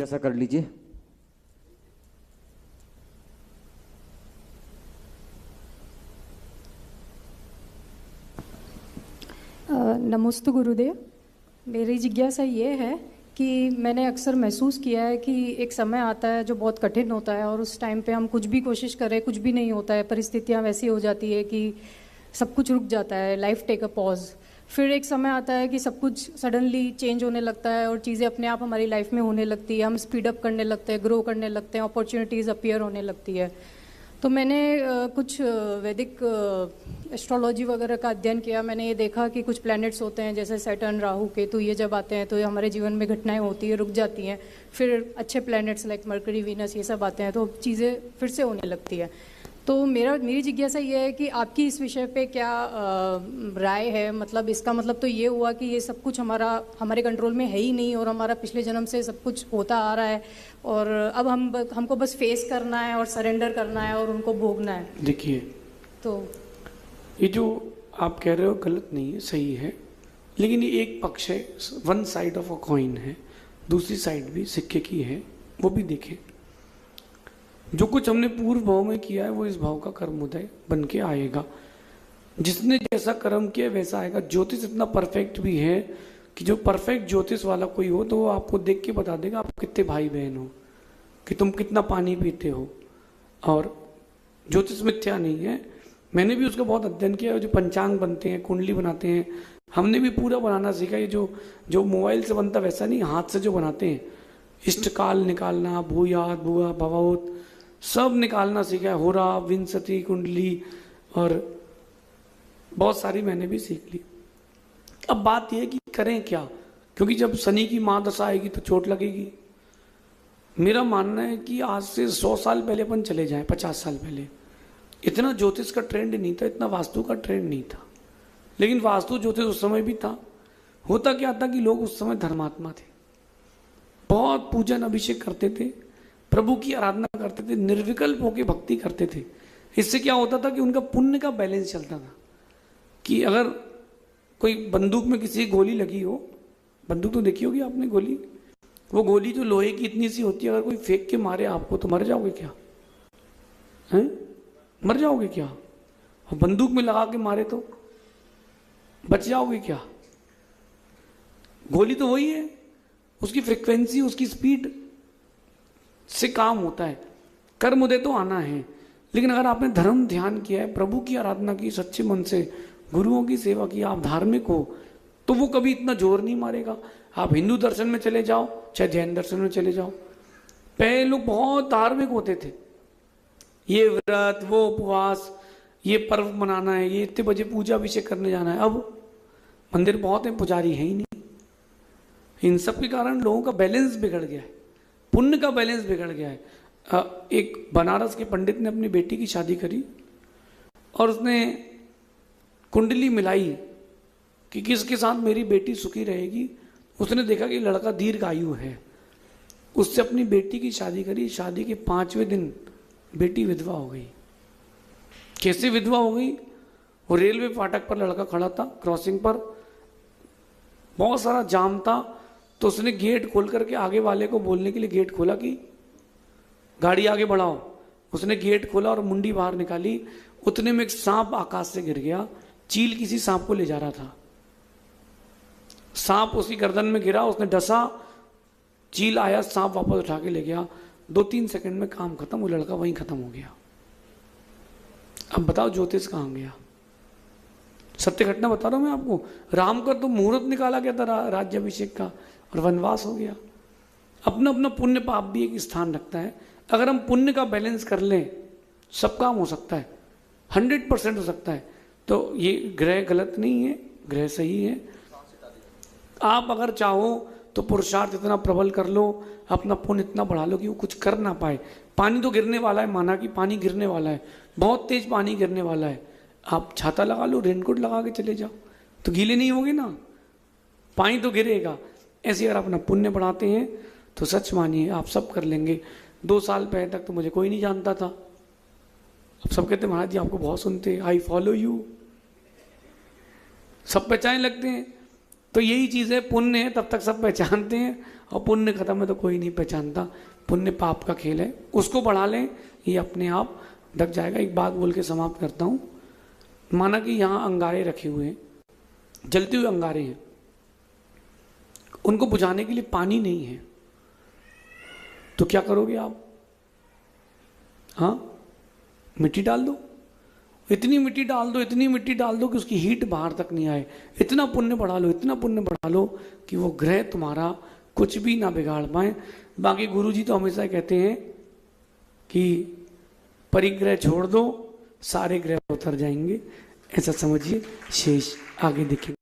जिज्ञासा कर लीजिए। नमस्ते गुरुदेव। मेरी जिज्ञासा ये है कि मैंने अक्सर महसूस किया है कि एक समय आता है जो बहुत कठिन होता है और उस टाइम पे हम कुछ भी कोशिश करें कुछ भी नहीं होता है, परिस्थितियाँ वैसी हो जाती है कि सब कुछ रुक जाता है, लाइफ टेक अ पॉज। फिर एक समय आता है कि सब कुछ सडनली चेंज होने लगता है और चीज़ें अपने आप हमारी लाइफ में होने लगती है, हम स्पीड अप करने लगते हैं, ग्रो करने लगते हैं, अपॉर्चुनिटीज़ अपीयर होने लगती है। तो मैंने कुछ वैदिक एस्ट्रोलॉजी वगैरह का अध्ययन किया। मैंने ये देखा कि कुछ प्लैनेट्स होते हैं जैसे सैटर्न, राहु, केतु, ये जब आते हैं तो ये हमारे जीवन में घटनाएं होती है, रुक जाती हैं। फिर अच्छे प्लैनेट्स लाइक मरकरी, वीनस, ये सब आते हैं तो चीज़ें फिर से होने लगती है। तो मेरी जिज्ञासा ये है कि आपकी इस विषय पे क्या राय है। मतलब इसका मतलब तो ये हुआ कि ये सब कुछ हमारे कंट्रोल में है ही नहीं और हमारा पिछले जन्म से सब कुछ होता आ रहा है और अब हमको बस फेस करना है और सरेंडर करना है और उनको भोगना है। देखिए, तो ये जो आप कह रहे हो गलत नहीं है, सही है, लेकिन ये एक पक्ष है, one side of a coin है, दूसरी साइड भी सिक्के की है, वो भी देखें। जो कुछ हमने पूर्व भाव में किया है वो इस भाव का कर्मोदय बन के आएगा। जिसने जैसा कर्म किया वैसा आएगा। ज्योतिष इतना परफेक्ट भी है कि जो परफेक्ट ज्योतिष वाला कोई हो तो वो आपको देख के बता देगा आप कितने भाई बहन हो, कि तुम कितना पानी पीते हो। और ज्योतिष मिथ्या नहीं है, मैंने भी उसका बहुत अध्ययन किया। जो पंचांग बनते हैं, कुंडली बनाते हैं, हमने भी पूरा बनाना सीखा। ये जो मोबाइल से बनता वैसा नहीं, हाथ से जो बनाते हैं, इष्टकाल निकालना, भूयात, भुआ, भवाउत, सब निकालना सीखा है। होरा, विंसति, कुंडली और बहुत सारी मैंने भी सीख ली। अब बात यह है कि करें क्या, क्योंकि जब शनि की महादशा आएगी तो चोट लगेगी। मेरा मानना है कि आज से 100 साल पहले अपन चले जाएं, 50 साल पहले इतना ज्योतिष का ट्रेंड नहीं था, इतना वास्तु का ट्रेंड नहीं था, लेकिन वास्तु ज्योतिष उस समय भी था। होता क्या था कि लोग उस समय धर्मात्मा थे, बहुत पूजन अभिषेक करते थे, प्रभु की आराधना करते थे, निर्विकल्प होकर भक्ति करते थे। इससे क्या होता था कि उनका पुण्य का बैलेंस चलता था। कि अगर कोई बंदूक में किसी की गोली लगी हो, बंदूक तो देखी होगी आपने गोली, वो गोली जो लोहे की इतनी सी होती है, अगर कोई फेंक के मारे आपको तो मर जाओगे क्या? हैं? मर जाओगे क्या? और बंदूक में लगा के मारे तो बच जाओगे क्या? गोली तो वही है, उसकी फ्रिक्वेंसी, उसकी स्पीड से काम होता है। कर्मोदय तो आना है, लेकिन अगर आपने धर्म ध्यान किया है, प्रभु की आराधना की सच्चे मन से, गुरुओं की सेवा की, आप धार्मिक हो, तो वो कभी इतना जोर नहीं मारेगा। आप हिंदू दर्शन में चले जाओ, चाहे जैन दर्शन में चले जाओ, पहले लोग बहुत धार्मिक होते थे। ये व्रत, वो उपवास, ये पर्व मनाना है, ये इतने बजे पूजा अभिषेक करने जाना है। अब मंदिर बहुत है, पुजारी है ही नहीं। इन सब के कारण लोगों का बैलेंस बिगड़ गया है, पुण्य का बैलेंस बिगड़ गया है। एक बनारस के पंडित ने अपनी बेटी की शादी करी और उसने कुंडली मिलाई कि किसके साथ मेरी बेटी सुखी रहेगी। उसने देखा कि लड़का दीर्घायु है, उससे अपनी बेटी की शादी करी। शादी के 5वें दिन बेटी विधवा हो गई। कैसे विधवा हो गई? वो रेलवे फाटक पर लड़का खड़ा था, क्रॉसिंग पर बहुत सारा जाम था, तो उसने गेट खोल करके आगे वाले को बोलने के लिए गेट खोला कि गाड़ी आगे बढ़ाओ। उसने गेट खोला और मुंडी बाहर निकाली, उतने में एक सांप आकाश से गिर गया। चील किसी सांप को ले जा रहा था, सांप उसकी गर्दन में गिरा, उसने डसा, चील आया, सांप वापस उठा के ले गया। 2-3 सेकंड में काम खत्म, वो लड़का वहीं खत्म हो गया। अब बताओ ज्योतिष कहाँ गया? सत्य घटना बता रहा हूं मैं आपको। राम का तो मुहूर्त निकाला गया था राज्याभिषेक का और वनवास हो गया। अपना अपना पुण्य पाप भी एक स्थान रखता है। अगर हम पुण्य का बैलेंस कर लें, सब काम हो सकता है, 100% हो सकता है। तो ये ग्रह गलत नहीं है, ग्रह सही है। आप अगर चाहो तो पुरुषार्थ इतना प्रबल कर लो, अपना पुण्य इतना बढ़ा लो कि वो कुछ कर ना पाए। पानी तो गिरने वाला है, माना कि पानी गिरने वाला है, बहुत तेज पानी गिरने वाला है, आप छाता लगा लो, रेनकोट लगा के चले जाओ, तो गीले नहीं होगे ना, पानी तो गिरेगा। ऐसे अगर अपना पुण्य बढ़ाते हैं तो सच मानिए आप सब कर लेंगे। 2 साल पहले तक तो मुझे कोई नहीं जानता था, अब सब कहते महाराज जी आपको बहुत सुनते हैं, आई फॉलो यू, सब पहचानने लगते हैं। तो यही चीज़ है, पुण्य है तब तक सब पहचानते हैं, और पुण्य खत्म है तो कोई नहीं पहचानता। पुण्य पाप का खेल है, उसको बढ़ा लें, ये अपने आप ढक जाएगा। एक बात बोल के समाप्त करता हूँ। माना कि यहाँ अंगारे रखे हुए हैं, जलते हुए अंगारे हैं, उनको बुझाने के लिए पानी नहीं है, तो क्या करोगे आप? हाँ, मिट्टी डाल दो, इतनी मिट्टी डाल दो, इतनी मिट्टी डाल दो कि उसकी हीट बाहर तक नहीं आए। इतना पुण्य बढ़ा लो, इतना पुण्य बढ़ा लो कि वो ग्रह तुम्हारा कुछ भी ना बिगाड़ पाए। बाकी गुरुजी तो हमेशा कहते हैं कि परिग्रह छोड़ दो, सारे ग्रह उतर जाएंगे, ऐसा समझिए। शेष आगे देखेंगे।